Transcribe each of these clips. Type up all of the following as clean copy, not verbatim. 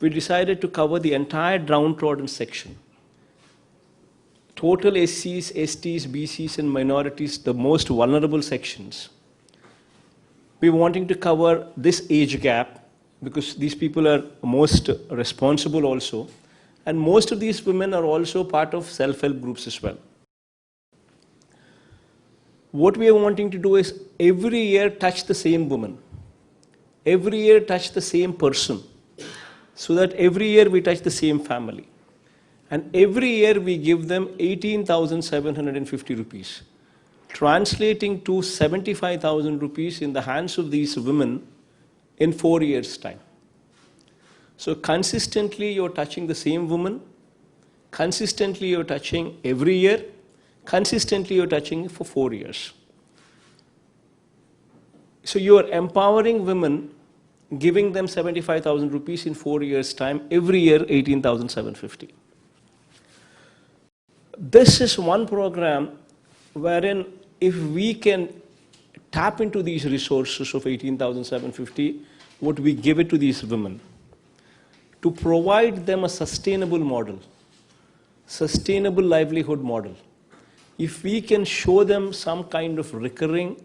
we decided to cover the entire downtrodden section. Total SCs, STs, BCs, and minorities, the most vulnerable sections. We're wanting to cover this age gap because these people are most responsible also. And most of these women are also part of self-help groups as well. What we are wanting to do is every year touch the same woman. Every year touch the same person. So that every year we touch the same family. And every year we give them 18,750 rupees, translating to 75,000 rupees in the hands of these women in 4 years' time. So consistently you're touching the same woman, consistently you're touching every year, consistently you're touching for 4 years. So you're empowering women, giving them 75,000 rupees in 4 years' time, every year 18,750. This is one program wherein if we can tap into these resources of 18,750, would we give it to these women to provide them a sustainable model, sustainable livelihood model. If we can show them some kind of recurring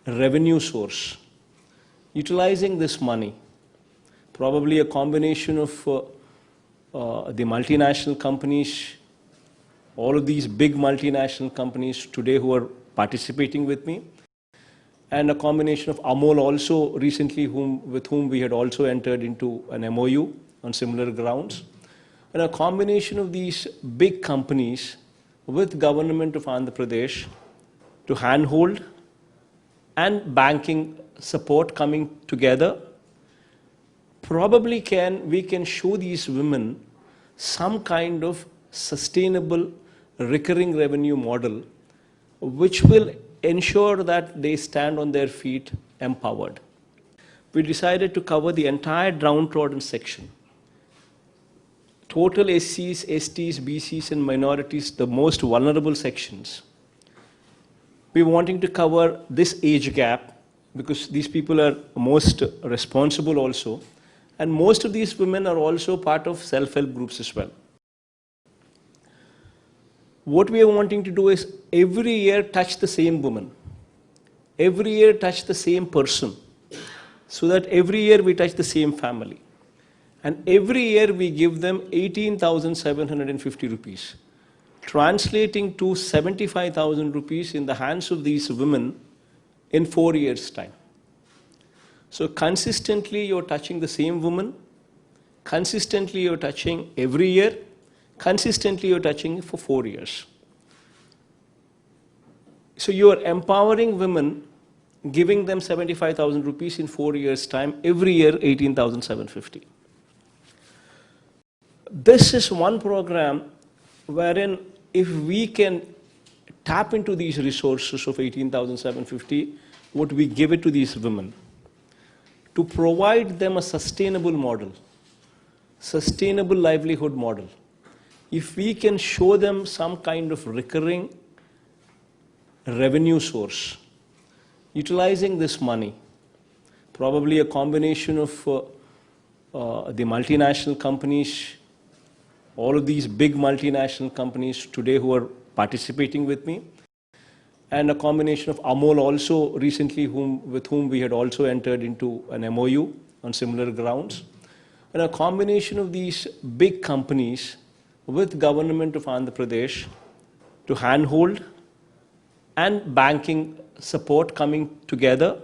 revenue source, utilizing this money, probably a combination of the multinational companies, all of these big multinational companies today who are participating with me, and a combination of Amol also recently with whom we had also entered into an MOU on similar grounds, and a combination of these big companies with government of Andhra Pradesh to handhold and banking support coming together, probably we can show these women some kind of sustainable recurring revenue model which will ensure that they stand on their feet empowered. We decided to cover the entire downtrodden section. Total SCs, STs, BCs, and minorities, the most vulnerable sections. We're wanting to cover this age gap because these people are most responsible also. And most of these women are also part of self-help groups as well. What we are wanting to do is every year touch the same woman. Every year touch the same person. So that every year we touch the same family. And every year we give them 18,750 rupees, translating to 75,000 rupees in the hands of these women in 4 years' time. So consistently you're touching the same woman, consistently you're touching every year, consistently you're touching for 4 years. So you're empowering women, giving them 75,000 rupees in 4 years' time, every year 18,750. This is one program wherein if we can tap into these resources of 18,750, would we give it to these women to provide them a sustainable model, sustainable livelihood model. If we can show them some kind of recurring revenue source, utilizing this money, probably a combination of the multinational companies, all of these big multinational companies today who are participating with me, and a combination of Amol also recently with whom we had also entered into an MOU on similar grounds, and a combination of these big companies with government of Andhra Pradesh to handhold and banking support coming together,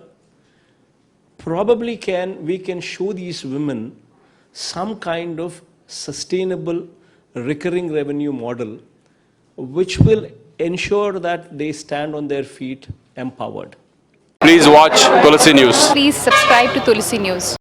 probably we can show these women some kind of sustainable recurring revenue model which will ensure that they stand on their feet empowered. Please watch Tulsi News. Please subscribe to Tulsi News.